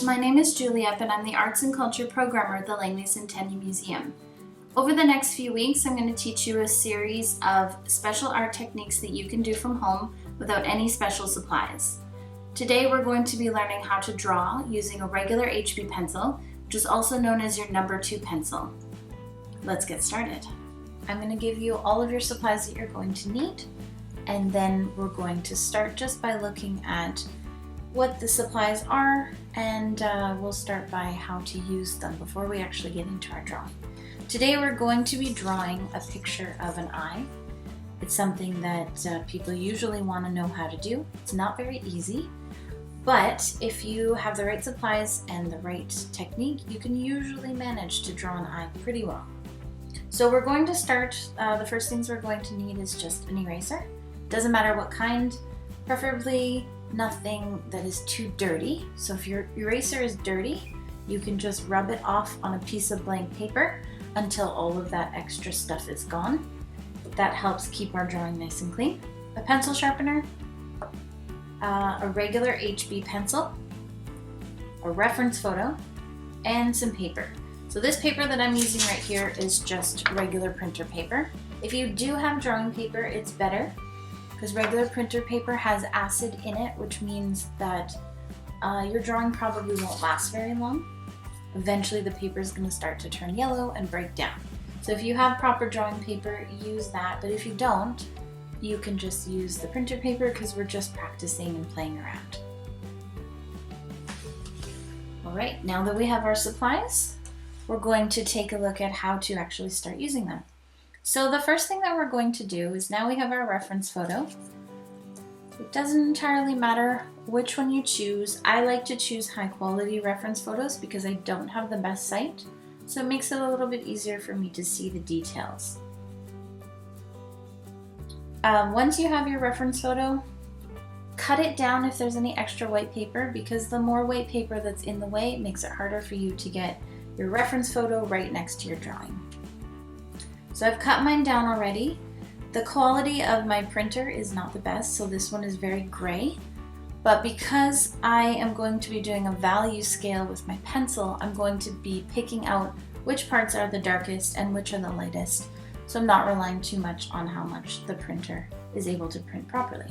My name is Juliet and I'm the Arts and Culture Programmer at the Langley Centennial Museum. Over the next few weeks, I'm going to teach you a series of special art techniques that you can do from home without any special supplies. Today we're going to be learning how to draw using a regular HB pencil, which is also known as your number 2 pencil. Let's get started. I'm going to give you all of your supplies that you're going to need, and then we're going to start just by looking at what the supplies are, and we'll start by how to use them before we actually get into our drawing. Today we're going to be drawing a picture of an eye. It's something that people usually want to know how to do. It's not very easy, but if you have the right supplies and the right technique, you can usually manage to draw an eye pretty well. So we're going to start, the first things we're going to need is just an eraser. Doesn't matter what kind, preferably nothing that is too dirty. So if your eraser is dirty, you can just rub it off on a piece of blank paper until all of that extra stuff is gone. That helps keep our drawing nice and clean. A pencil sharpener, a regular HB pencil, a reference photo, and some paper. So this paper that I'm using right here is just regular printer paper. If you do have drawing paper, it's better, because regular printer paper has acid in it, which means that your drawing probably won't last very long. Eventually the paper is going to start to turn yellow and break down. So if you have proper drawing paper, use that, but if you don't, you can just use the printer paper because we're just practicing and playing around. Alright, now that we have our supplies, we're going to take a look at how to actually start using them. So the first thing that we're going to do is, now we have our reference photo. It doesn't entirely matter which one you choose. I like to choose high quality reference photos because I don't have the best sight, so it makes it a little bit easier for me to see the details. Once you have your reference photo, cut it down if there's any extra white paper, because the more white paper that's in the way, it makes it harder for you to get your reference photo right next to your drawing. So I've cut mine down already. The quality of my printer is not the best, so this one is very gray. But because I am going to be doing a value scale with my pencil, I'm going to be picking out which parts are the darkest and which are the lightest. So I'm not relying too much on how much the printer is able to print properly.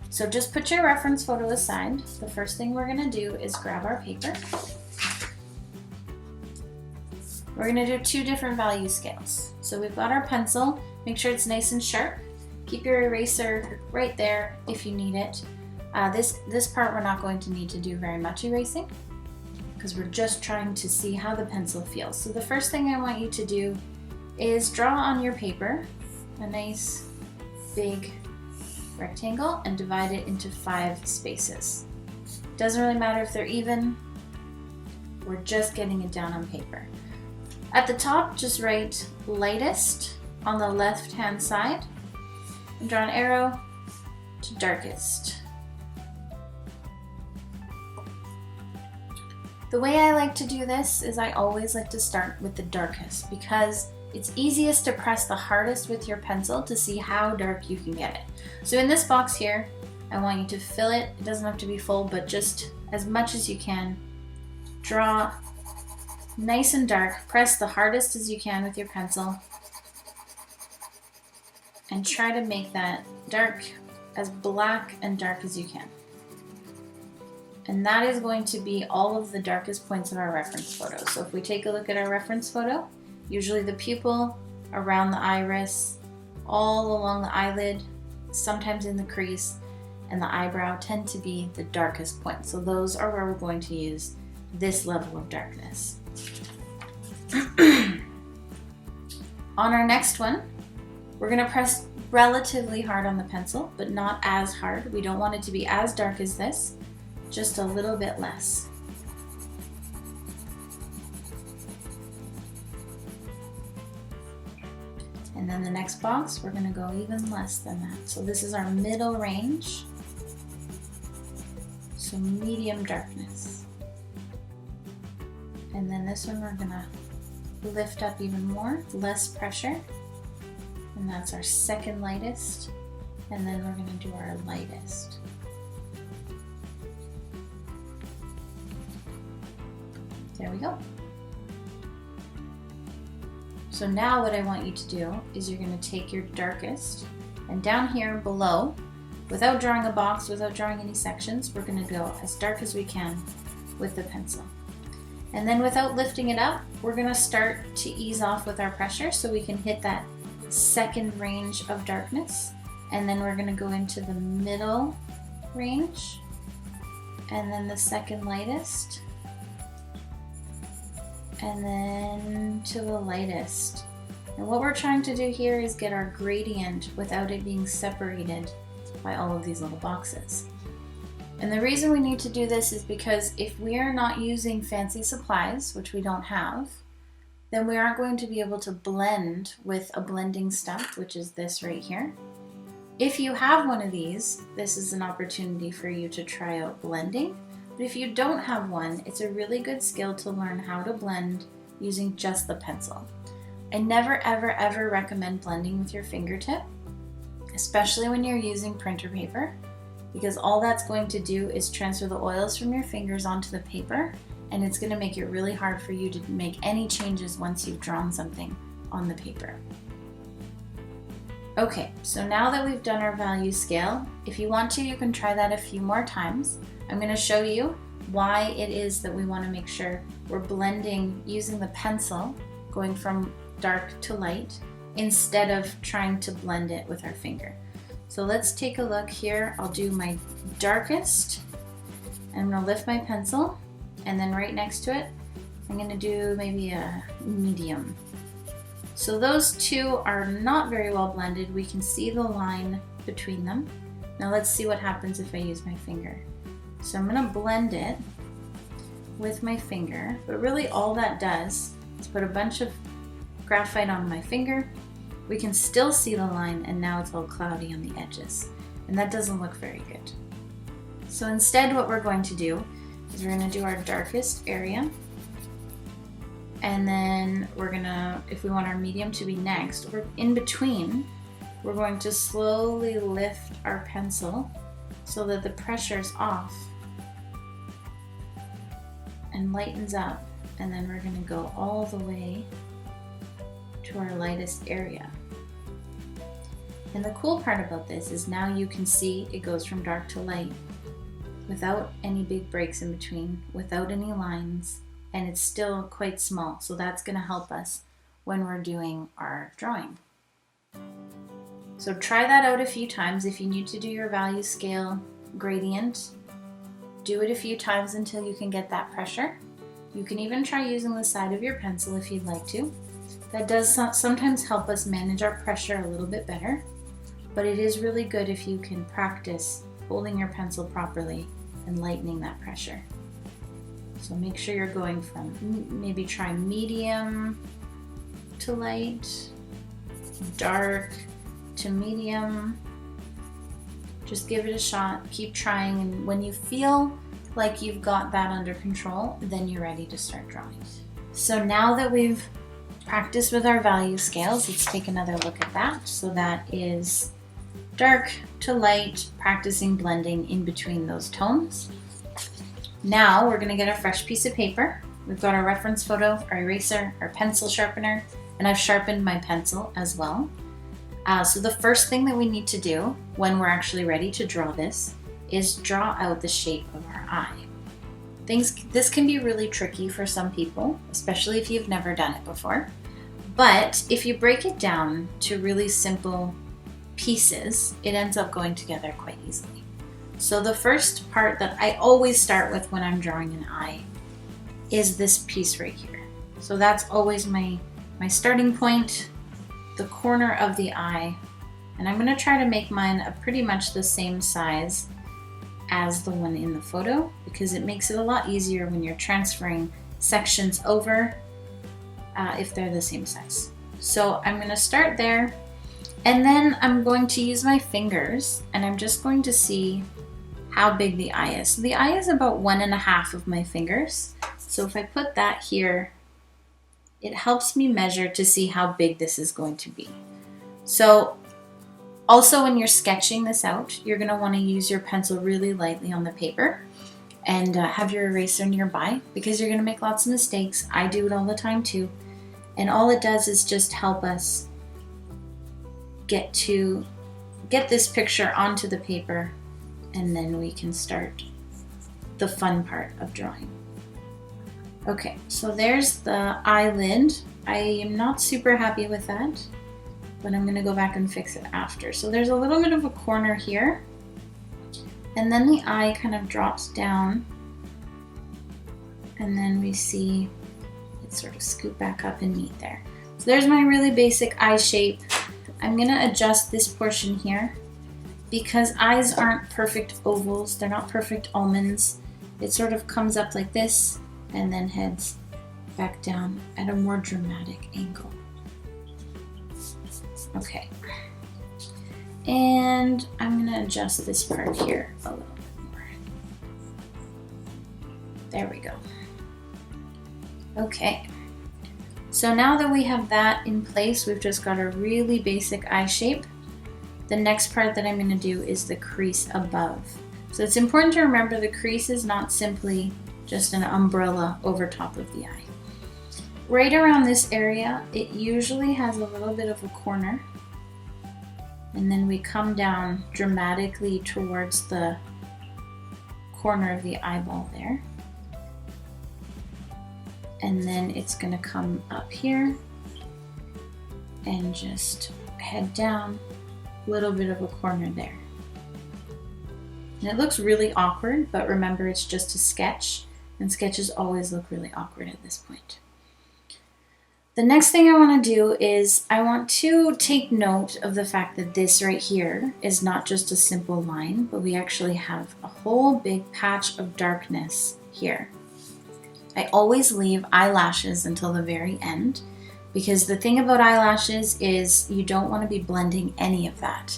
So just put your reference photo aside. The first thing we're going to do is grab our paper. We're going to do 2 different value scales. So we've got our pencil. Make sure it's nice and sharp. Keep your eraser right there if you need it. This part we're not going to need to do very much erasing, because we're just trying to see how the pencil feels. So the first thing I want you to do is draw on your paper a nice big rectangle and divide it into 5 spaces. Doesn't really matter if they're even, we're just getting it down on paper. At the top, just write lightest on the left hand side and draw an arrow to darkest. The way I like to do this is I always like to start with the darkest, because it's easiest to press the hardest with your pencil to see how dark you can get it. So in this box here, I want you to fill it. It doesn't have to be full, but just as much as you can. Draw nice and dark. Press the hardest as you can with your pencil and try to make that dark, as black and dark as you can. And that is going to be all of the darkest points of our reference photo. So if we take a look at our reference photo, usually the pupil, around the iris, all along the eyelid, sometimes in the crease, and the eyebrow tend to be the darkest points. So those are where we're going to use this level of darkness. On our next one, we're going to press relatively hard on the pencil, but not as hard. We don't want it to be as dark as this, just a little bit less. And then the next box, we're going to go even less than that. So this is our middle range, so medium darkness. And then this one we're going to lift up even more, less pressure, and that's our second lightest, and then we're going to do our lightest. There we go. So now what I want you to do is you're going to take your darkest, and down here below, without drawing a box, without drawing any sections, we're going to go as dark as we can with the pencil. And then without lifting it up, we're going to start to ease off with our pressure so we can hit that second range of darkness. And then we're going to go into the middle range, and then the second lightest, and then to the lightest. And what we're trying to do here is get our gradient without it being separated by all of these little boxes. And the reason we need to do this is because if we are not using fancy supplies, which we don't have, then we aren't going to be able to blend with a blending stump, which is this right here. If you have one of these, this is an opportunity for you to try out blending. But if you don't have one, it's a really good skill to learn how to blend using just the pencil. I never, ever, ever recommend blending with your fingertip, especially when you're using printer paper, because all that's going to do is transfer the oils from your fingers onto the paper, and it's going to make it really hard for you to make any changes once you've drawn something on the paper. Okay, so now that we've done our value scale, if you want to, you can try that a few more times. I'm going to show you why it is that we want to make sure we're blending using the pencil, going from dark to light, instead of trying to blend it with our finger. So let's take a look here. I'll do my darkest, and I'm going to lift my pencil, and then right next to it, I'm going to do maybe a medium. So those two are not very well blended. We can see the line between them. Now let's see what happens if I use my finger. So I'm going to blend it with my finger, but really all that does is put a bunch of graphite on my finger. We can still see the line, and now it's all cloudy on the edges, and that doesn't look very good. So instead what we're going to do is we're going to do our darkest area, and then we're gonna, if we want our medium to be next, we're in between, we're going to slowly lift our pencil so that the pressure's off and lightens up, and then we're gonna go all the way to our lightest area. And the cool part about this is now you can see it goes from dark to light without any big breaks in between, without any lines, and it's still quite small, so that's going to help us when we're doing our drawing. So try that out a few times. If you need to do your value scale gradient, do it a few times until you can get that pressure. You can even try using the side of your pencil if you'd like to. That does sometimes help us manage our pressure a little bit better, but it is really good if you can practice holding your pencil properly and lightening that pressure. So make sure you're going from, maybe try medium to light, dark to medium. Just give it a shot, keep trying, and when you feel like you've got that under control, then you're ready to start drawing. So now that we've practiced with our value scales, let's take another look at that. So that is dark to light, practicing blending in between those tones. Now we're going to get a fresh piece of paper. We've got our reference photo, our eraser, our pencil sharpener, and I've sharpened my pencil as well. So the first thing that we need to do when we're actually ready to draw this is draw out the shape of our eye. This can be really tricky for some people, especially if you've never done it before. But if you break it down to really simple pieces, it ends up going together quite easily. So the first part that I always start with when I'm drawing an eye is this piece right here. So that's always my starting point, the corner of the eye. And I'm going to try to make mine pretty much the same size as the one in the photo, because it makes it a lot easier when you're transferring sections over if they're the same size. So I'm going to start there, and then I'm going to use my fingers, and I'm just going to see how big the eye is. So the eye is about 1.5 of my fingers. So if I put that here, it helps me measure to see how big this is going to be. So also when you're sketching this out, you're going to want to use your pencil really lightly on the paper. and have your eraser nearby because you're going to make lots of mistakes. I do it all the time too. And all it does is just help us get this picture onto the paper, and then we can start the fun part of drawing. Okay, so there's the eyelid. I am not super happy with that, but I'm gonna go back and fix it after. So there's a little bit of a corner here, and then the eye kind of drops down, and then we see it sort of scoop back up and meet there. So there's my really basic eye shape. I'm gonna adjust this portion here because eyes aren't perfect ovals, they're not perfect almonds. It sort of comes up like this and then heads back down at a more dramatic angle. Okay, and I'm gonna adjust this part here a little bit more. There we go. Okay, so now that we have that in place, we've just got a really basic eye shape. The next part that I'm going to do is the crease above. So it's important to remember the crease is not simply just an umbrella over top of the eye. Right around this area, it usually has a little bit of a corner, and then we come down dramatically towards the corner of the eyeball there. And then it's going to come up here and just head down, a little bit of a corner there. And it looks really awkward, but remember it's just a sketch, and sketches always look really awkward at this point. The next thing I want to do is I want to take note of the fact that this right here is not just a simple line, but we actually have a whole big patch of darkness here. I always leave eyelashes until the very end, because the thing about eyelashes is you don't want to be blending any of that.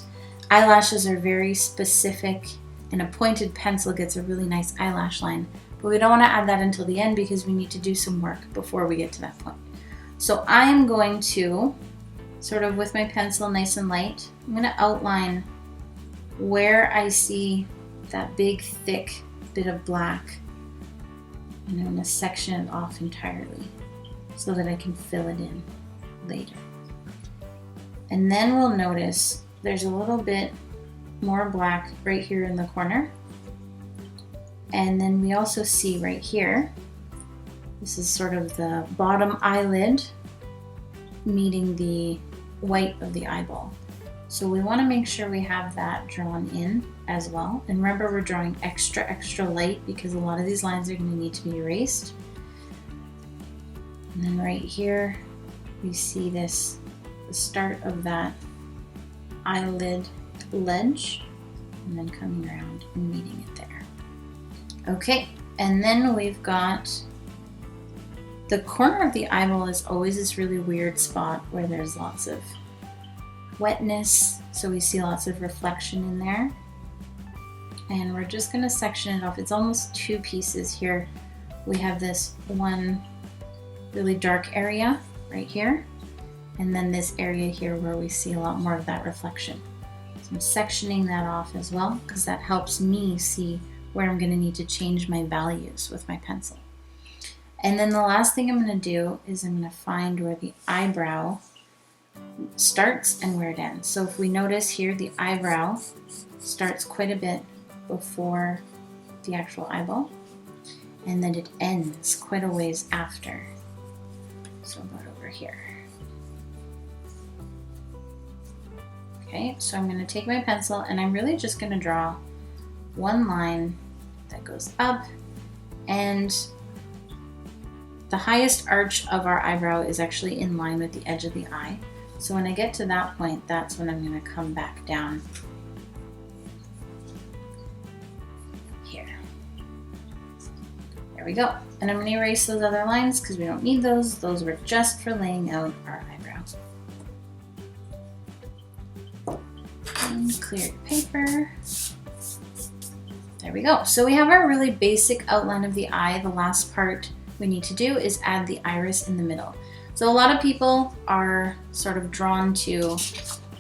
Eyelashes are very specific, and a pointed pencil gets a really nice eyelash line, but we don't want to add that until the end because we need to do some work before we get to that point. So I'm going to, sort of with my pencil nice and light, I'm going to outline where I see that big thick bit of black, and I'm going to section it off entirely so that I can fill it in later. And then we'll notice there's a little bit more black right here in the corner. And then we also see right here, this is sort of the bottom eyelid meeting the white of the eyeball. So we want to make sure we have that drawn in as well. And remember, we're drawing extra light because a lot of these lines are going to need to be erased. And then right here, we see this, the start of that eyelid ledge, and then coming around and meeting it there. Okay, and then we've got the corner of the eyeball is always this really weird spot where there's lots of wetness, so we see lots of reflection in there. And we're just going to section it off. It's almost two pieces here. We have this one really dark area right here, and then this area here where we see a lot more of that reflection. So I'm sectioning that off as well because that helps me see where I'm going to need to change my values with my pencil. And then the last thing I'm going to do is I'm going to find where the eyebrow starts and where it ends. So if we notice here, the eyebrow starts quite a bit before the actual eyeball, and then it ends quite a ways after. So about over here. Okay, so I'm going to take my pencil and I'm really just going to draw one line that goes up, and the highest arch of our eyebrow is actually in line with the edge of the eye. So when I get to that point, that's when I'm going to come back down here. There we go. And I'm going to erase those other lines because we don't need those. Those were just for laying out our eyebrows. And clear your paper. There we go. So we have our really basic outline of the eye. The last part we need to do is add the iris in the middle. So a lot of people are sort of drawn to,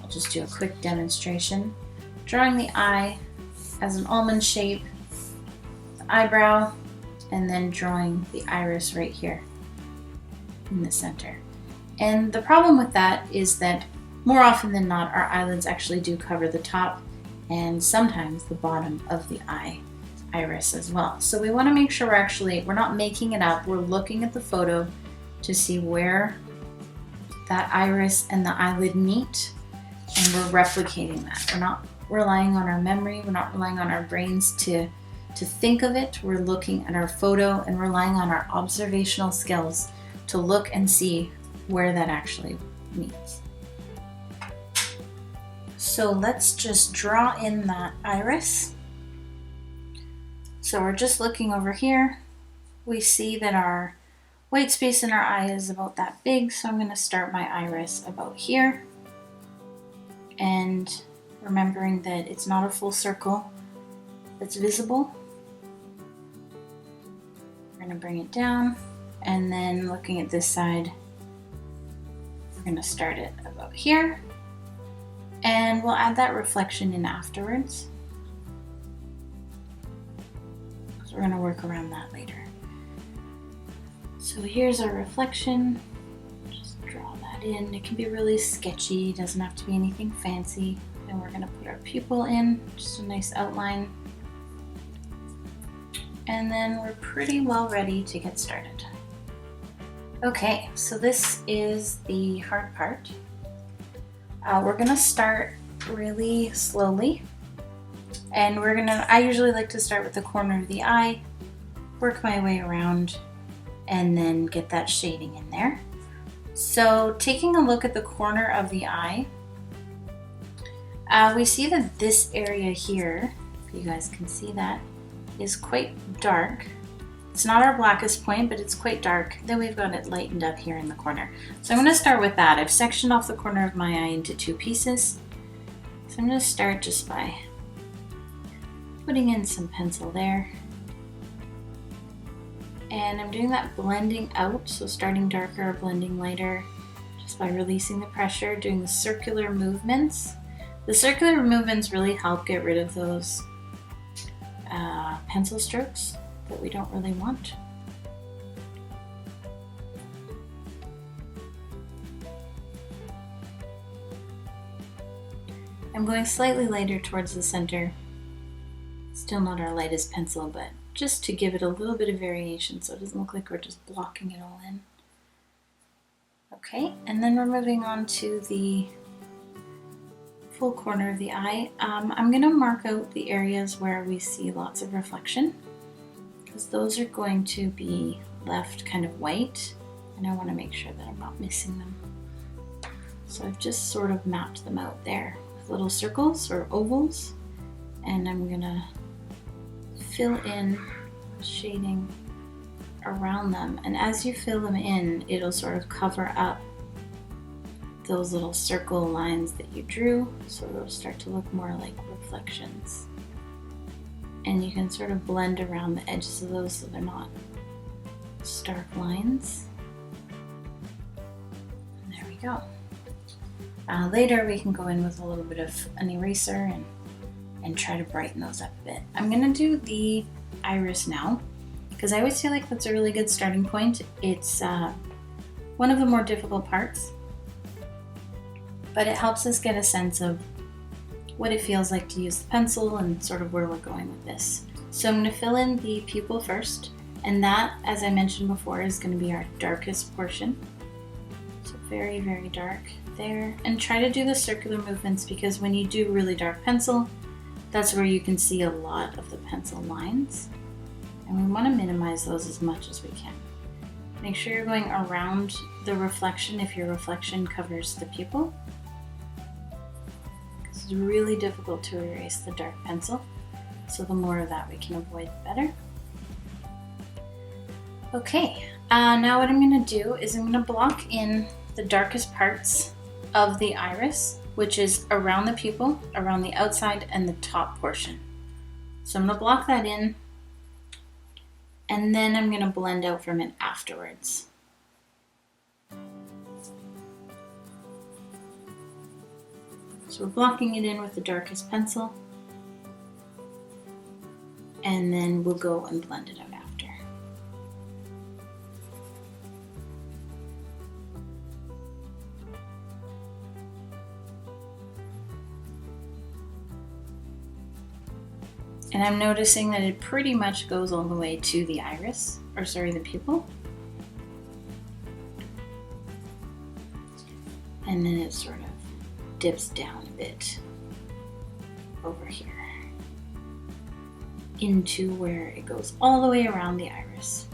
I'll just do a quick demonstration, drawing the eye as an almond shape, eyebrow, and then drawing the iris right here in the center. And the problem with that is that more often than not, our eyelids actually do cover the top and sometimes the bottom of the iris as well. So we want to make sure we're not making it up. We're looking at the photo to see where that iris and the eyelid meet, and we're replicating that. We're not relying on our memory. We're not relying on our brains to think of it. We're looking at our photo and relying on our observational skills to look and see where that actually meets. So let's just draw in that iris. So we're just looking over here. We see that our white space in our eye is about that big, so I'm going to start my iris about here. And remembering that it's not a full circle that's visible. We're going to bring it down, and then looking at this side, we're going to start it about here. And we'll add that reflection in afterwards. So we're going to work around that later. So here's our reflection. Just draw that in. It can be really sketchy. It doesn't have to be anything fancy. And we're going to put our pupil in, just a nice outline. And then we're pretty well ready to get started. Okay, so this is the hard part. We're gonna start really slowly, and I usually like to start with the corner of the eye, work my way around, and then get that shading in there. So taking a look at the corner of the eye, we see that this area here, if you guys can see that, is quite dark. It's not our blackest point, but it's quite dark. Then we've got it lightened up here in the corner. So I'm going to start with that. I've sectioned off the corner of my eye into two pieces. So I'm going to start just by putting in some pencil there. And I'm doing that blending out, so starting darker, blending lighter, just by releasing the pressure, doing the circular movements. The circular movements really help get rid of those pencil strokes that we don't really want. I'm going slightly lighter towards the center. Still not our lightest pencil, but just to give it a little bit of variation so it doesn't look like we're just blocking it all in. Okay, and then we're moving on to the full corner of the eye. I'm going to mark out the areas where we see lots of reflection, because those are going to be left kind of white, and I want to make sure that I'm not missing them. So I've just sort of mapped them out there with little circles or ovals, and I'm going to fill in shading around them. And as you fill them in, it'll sort of cover up those little circle lines that you drew, so they'll start to look more like reflections. And you can sort of blend around the edges of those so they're not stark lines. And there we go. Later we can go in with a little bit of an eraser and try to brighten those up a bit. I'm going to do the iris now, because I always feel like that's a really good starting point. It's one of the more difficult parts, but it helps us get a sense of what it feels like to use the pencil and sort of where we're going with this. So I'm going to fill in the pupil first, and that, as I mentioned before, is going to be our darkest portion. So very, very dark there. And try to do the circular movements, because when you do really dark pencil, that's where you can see a lot of the pencil lines. And we want to minimize those as much as we can. Make sure you're going around the reflection if your reflection covers the pupil. It's really difficult to erase the dark pencil, so the more of that we can avoid, the better. Okay, now what I'm going to do is I'm going to block in the darkest parts of the iris, which is around the pupil, around the outside, and the top portion. So I'm going to block that in, and then I'm going to blend out from it afterwards. So we're blocking it in with the darkest pencil, and and then we'll go and blend it out after. And I'm noticing that it pretty much goes all the way to the iris, or sorry, the pupil. And then it sort of dips down a bit over here into where it goes all the way around the iris.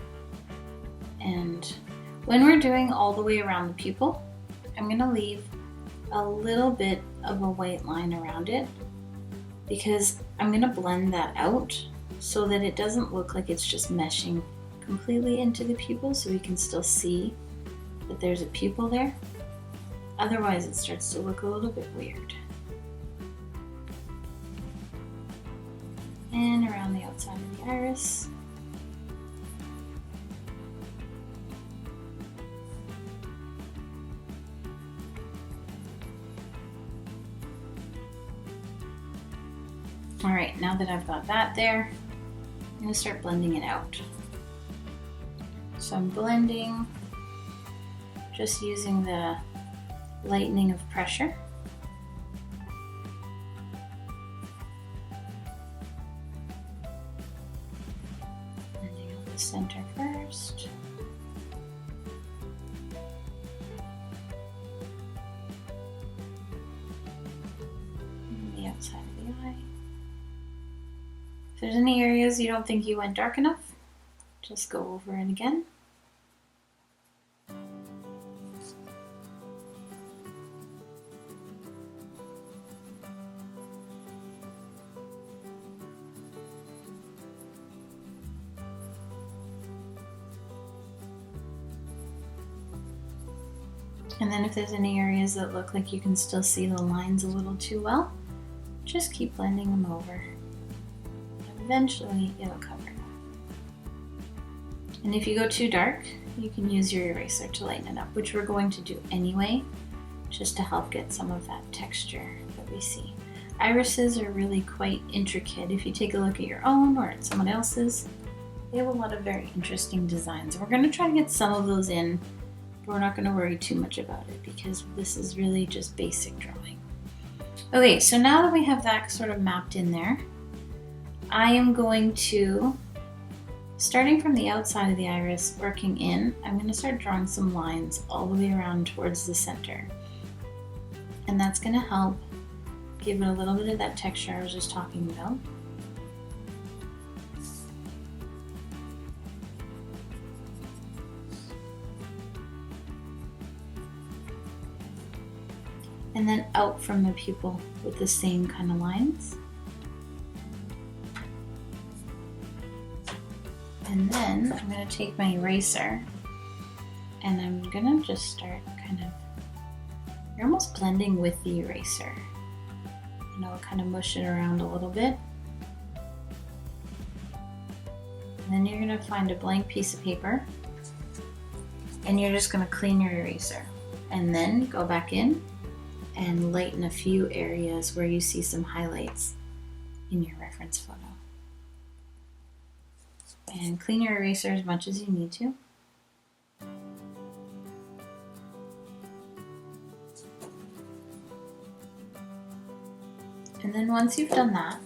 And when we're doing all the way around the pupil, I'm gonna leave a little bit of a white line around it because I'm gonna blend that out so that it doesn't look like it's just meshing completely into the pupil, so we can still see that there's a pupil there. Otherwise it starts to look a little bit weird. And around the outside of the iris. All right, now that I've got that there, I'm gonna start blending it out. So I'm blending, just using the lightening of pressure. Blending out the center first. And the outside of the eye. If there's any areas you don't think you went dark enough, just go over it again. And then if there's any areas that look like you can still see the lines a little too well, just keep blending them over. Eventually it'll cover it. And if you go too dark, you can use your eraser to lighten it up, which we're going to do anyway, just to help get some of that texture that we see. Irises are really quite intricate. If you take a look at your own or at someone else's, they have a lot of very interesting designs. We're going to try to get some of those in, but we're not going to worry too much about it because this is really just basic drawing. Okay, so now that we have that sort of mapped in there, I am going to, starting from the outside of the iris, working in, I'm going to start drawing some lines all the way around towards the center. And that's going to help give it a little bit of that texture I was just talking about. And then out from the pupil with the same kind of lines. And then I'm going to take my eraser and I'm going to just start kind of, you're almost blending with the eraser. You know, kind of mush it around a little bit. And then you're going to find a blank piece of paper and you're just going to clean your eraser. And then go back in and lighten a few areas where you see some highlights in your reference photo. And clean your eraser as much as you need to. And then once you've done that,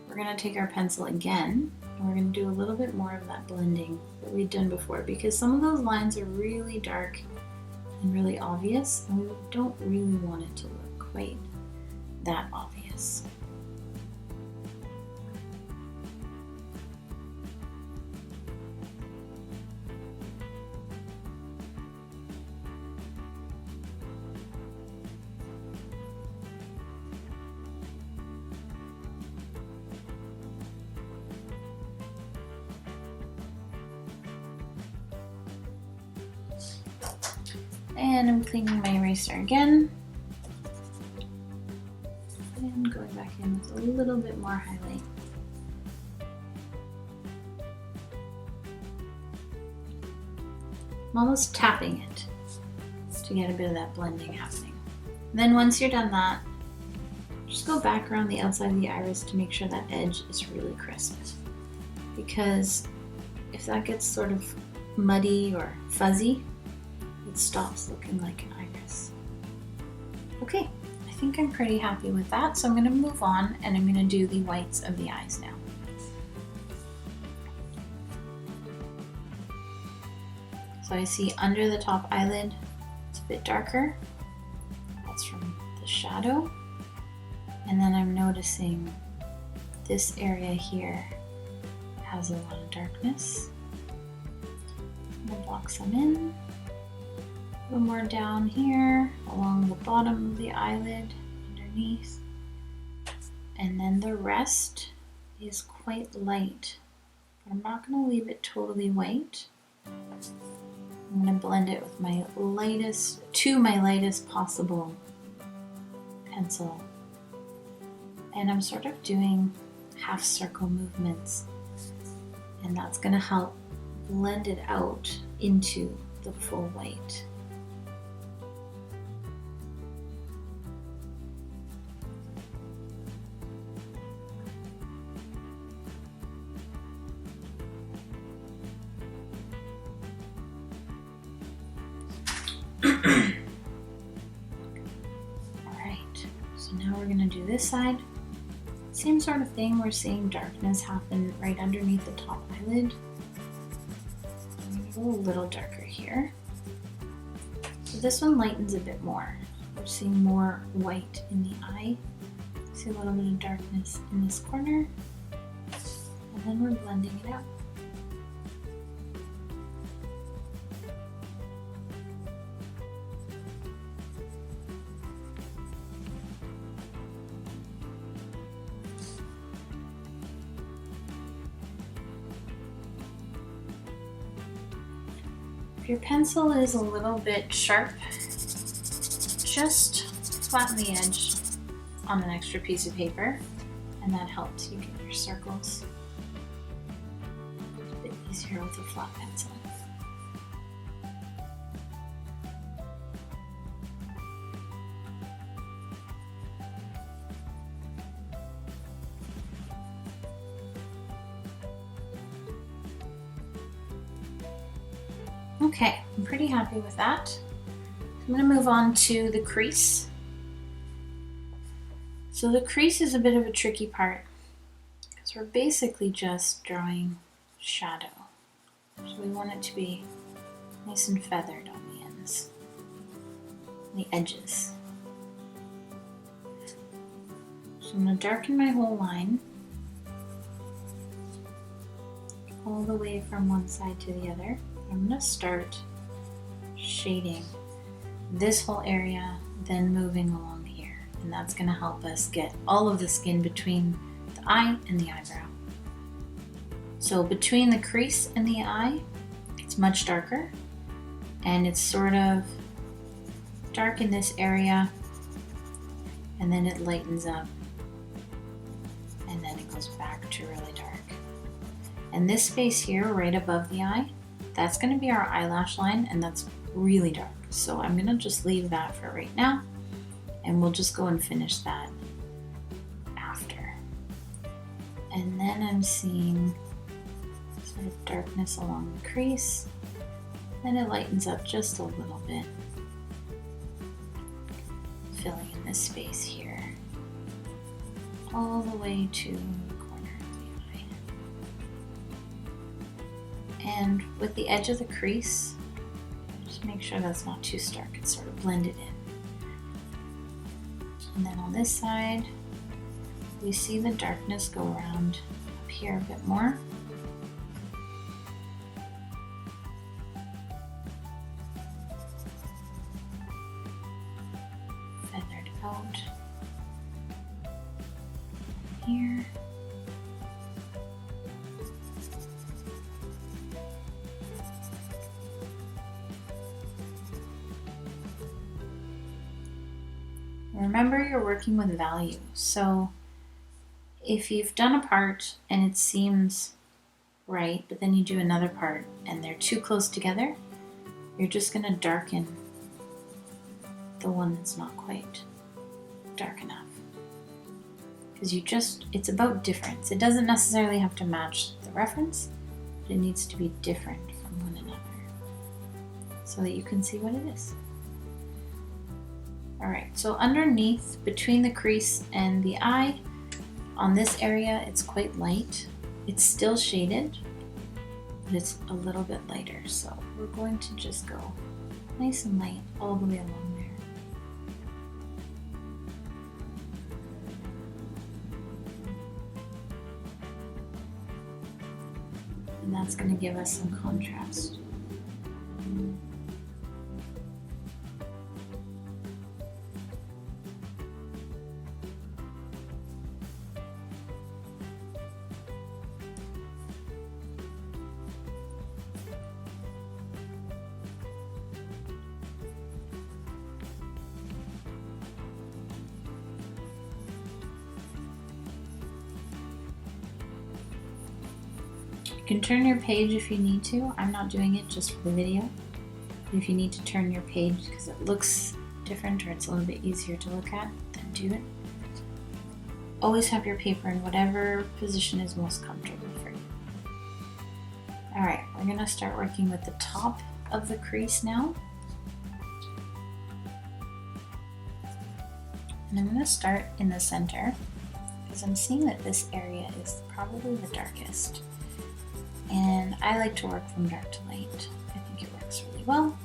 we're going to take our pencil again and we're going to do a little bit more of that blending that we've done before, because some of those lines are really dark and really obvious, and we don't really want it to look quite that obvious. And I'm cleaning my eraser again. And going back in with a little bit more highlight. I'm almost tapping it to get a bit of that blending happening. And then once you're done that, just go back around the outside of the iris to make sure that edge is really crisp. because if that gets sort of muddy or fuzzy, it stops looking like an iris. Okay, I think I'm pretty happy with that, so I'm going to move on and I'm going to do the whites of the eyes now. So I see under the top eyelid, it's a bit darker. That's from the shadow. And then I'm noticing this area here has a lot of darkness. I'm going to block some in. A little more down here along the bottom of the eyelid underneath. And then the rest is quite light. But I'm not going to leave it totally white. I'm going to blend it with my lightest possible pencil. And I'm sort of doing half circle movements. And that's going to help blend it out into the full white. Alright, so now we're going to do this side. Same sort of thing, we're seeing darkness happen right underneath the top eyelid. I'm going to go a little darker here. So this one lightens a bit more. We're seeing more white in the eye. See a little bit of darkness in this corner. And then we're blending it out. If your pencil is a little bit sharp, just flatten the edge on an extra piece of paper, and that helps you get your circles a bit easier with a flat pencil. Okay, I'm pretty happy with that. I'm going to move on to the crease. So the crease is a bit of a tricky part because we're basically just drawing shadow. So we want it to be nice and feathered on the ends, the edges. So I'm going to darken my whole line all the way from one side to the other. I'm going to start shading this whole area, then moving along here. And that's going to help us get all of the skin between the eye and the eyebrow. So between the crease and the eye, it's much darker. And it's sort of dark in this area. And then it lightens up. And then it goes back to really dark. And this space here, right above the eye, that's going to be our eyelash line, and that's really dark. So I'm going to just leave that for right now, and we'll just go and finish that after. And then I'm seeing sort of darkness along the crease. Then it lightens up just a little bit, filling in this space here, all the way to the corner of the eye. And with the edge of the crease, just make sure that's not too stark. It's sort of blended in. And then on this side, we see the darkness go around up here a bit more. Feathered out here. Remember, you're working with value. So if you've done a part and it seems right, but then you do another part and they're too close together, you're just going to darken the one that's not quite dark enough. Because it's about difference. It doesn't necessarily have to match the reference, but it needs to be different from one another so that you can see what it is. All right, so underneath, between the crease and the eye, on this area, it's quite light. It's still shaded, but it's a little bit lighter. So we're going to just go nice and light all the way along there. And that's going to give us some contrast. You can turn your page if you need to. I'm not doing it just for the video. If you need to turn your page because it looks different or it's a little bit easier to look at, then do it. Always have your paper in whatever position is most comfortable for you. Alright, we're going to start working with the top of the crease now. And I'm going to start in the center because I'm seeing that this area is probably the darkest. And I like to work from dark to light. I think it works really well.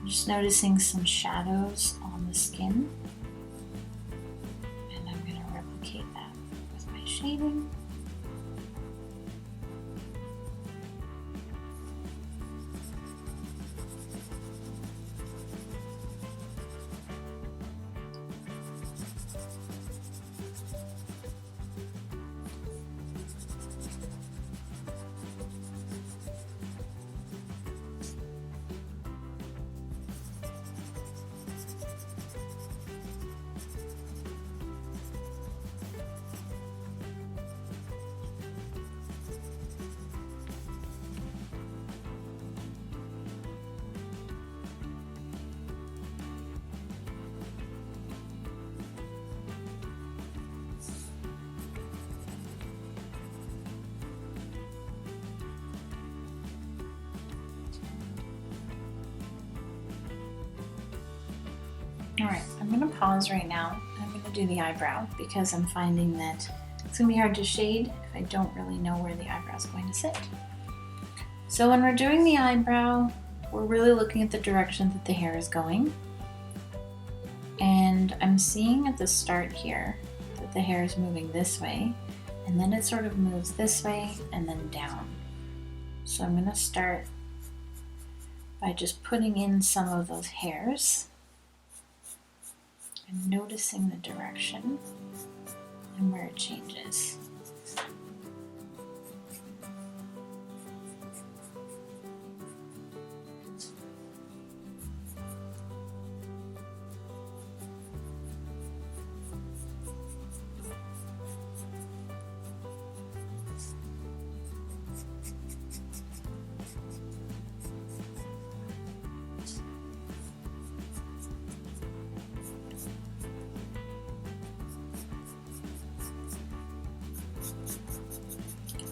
Just noticing some shadows on the skin, and I'm going to replicate that with my shading. Alright, I'm going to pause right now. I'm going to do the eyebrow because I'm finding that it's going to be hard to shade if I don't really know where the eyebrow is going to sit. So when we're doing the eyebrow, we're really looking at the direction that the hair is going. And I'm seeing at the start here that the hair is moving this way, and then it sort of moves this way and then down. So I'm going to start by just putting in some of those hairs and noticing the direction and where it changes.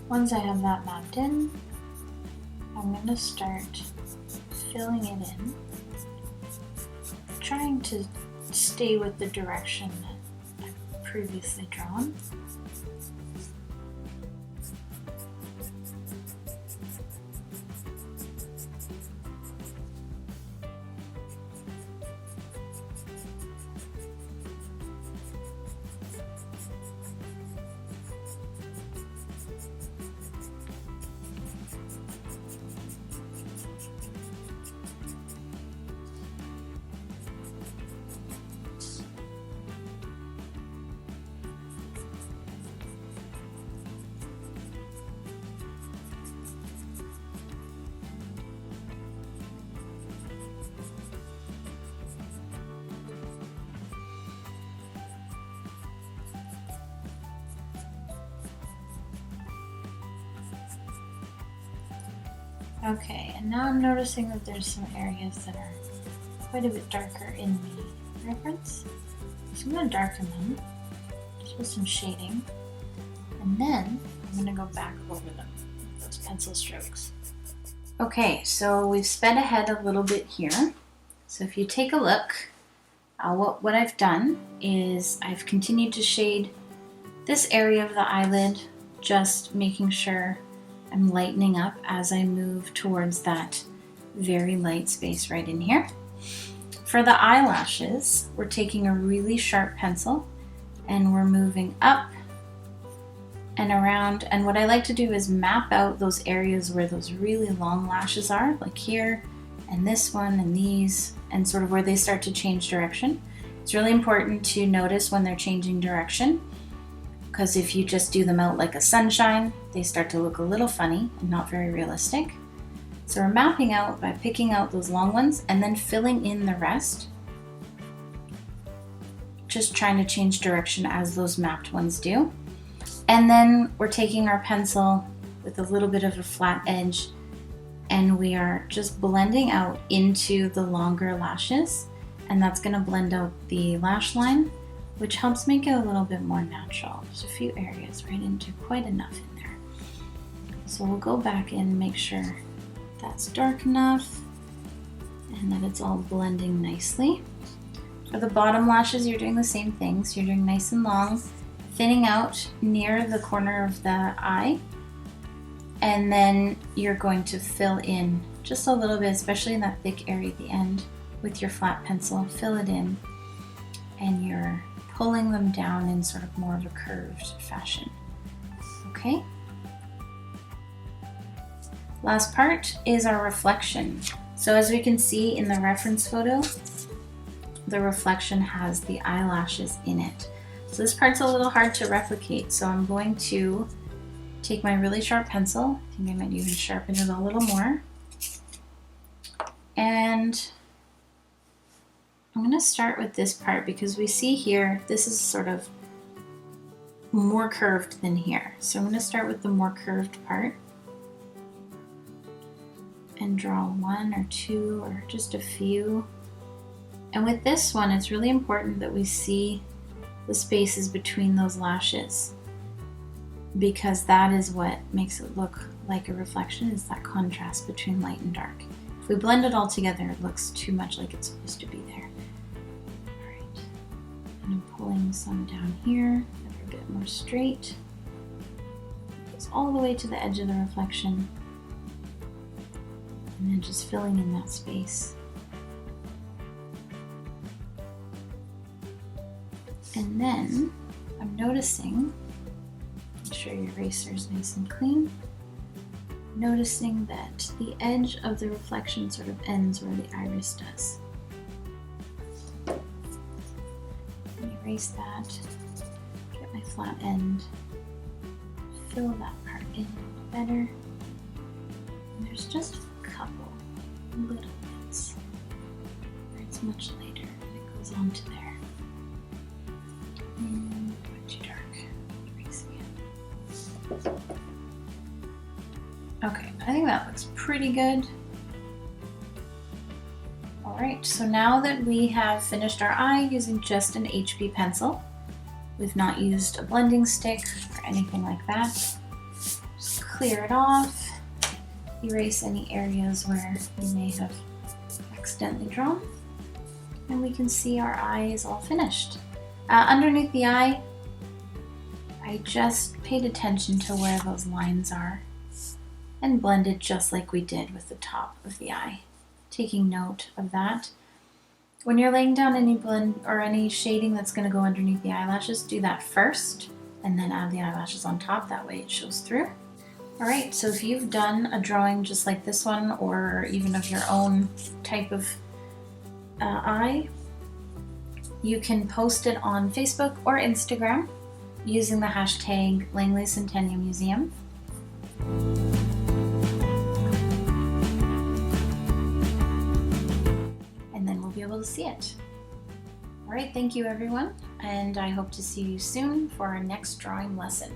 Once I have that mapped in, I'm going to start filling it in, trying to stay with the direction that I've previously drawn. Okay, and now I'm noticing that there's some areas that are quite a bit darker in the reference. So I'm going to darken them just with some shading, and then I'm going to go back over them with those pencil strokes. Okay, so we've sped ahead a little bit here. So if you take a look, what I've done is I've continued to shade this area of the eyelid, just making sure I'm lightening up as I move towards that very light space right in here. For the eyelashes, we're taking a really sharp pencil and we're moving up and around. And what I like to do is map out those areas where those really long lashes are, like here and this one and these, and sort of where they start to change direction. It's really important to notice when they're changing direction, because if you just do them out like a sunshine, they start to look a little funny and not very realistic. So we're mapping out by picking out those long ones and then filling in the rest. Just trying to change direction as those mapped ones do. And then we're taking our pencil with a little bit of a flat edge and we are just blending out into the longer lashes, and that's going to blend out the lash line, which helps make it a little bit more natural. There's a few areas right into quite enough in there. So we'll go back in and make sure that's dark enough and that it's all blending nicely. For the bottom lashes, you're doing the same thing. So you're doing nice and long, thinning out near the corner of the eye, and then you're going to fill in just a little bit, especially in that thick area at the end with your flat pencil. Fill it in, and you're pulling them down in sort of more of a curved fashion. Okay? Last part is our reflection. So as we can see in the reference photo, the reflection has the eyelashes in it. So this part's a little hard to replicate, so I'm going to take my really sharp pencil, I think I might even sharpen it a little more, and I'm going to start with this part because we see here, this is sort of more curved than here. So I'm going to start with the more curved part and draw one or two or just a few. And with this one, it's really important that we see the spaces between those lashes, because that is what makes it look like a reflection, is that contrast between light and dark. If we blend it all together, it looks too much like it's supposed to be there. All right, and I'm pulling some down here that are a bit more straight. It goes all the way to the edge of the reflection, and then just filling in that space. And then I'm noticing, make sure your eraser is nice and clean, noticing that the edge of the reflection sort of ends where the iris does. Erase that, get my flat end, fill that part in a little better. And there's just a couple little bits where it's much later and it goes on to there. Too dark. Erase again. Okay, I think that looks pretty good. Alright, so now that we have finished our eye using just an HB pencil, we've not used a blending stick or anything like that, just clear it off, erase any areas where you may have accidentally drawn, and we can see our eye is all finished. Underneath the eye, I just paid attention to where those lines are and blended just like we did with the top of the eye, taking note of that. When you're laying down any blend or any shading that's going to go underneath the eyelashes, do that first and then add the eyelashes on top, that way it shows through. Alright, so if you've done a drawing just like this one, or even of your own type of eye, you can post it on Facebook or Instagram using the hashtag Langley Centennial Museum. And then we'll be able to see it. All right, thank you everyone, and I hope to see you soon for our next drawing lesson.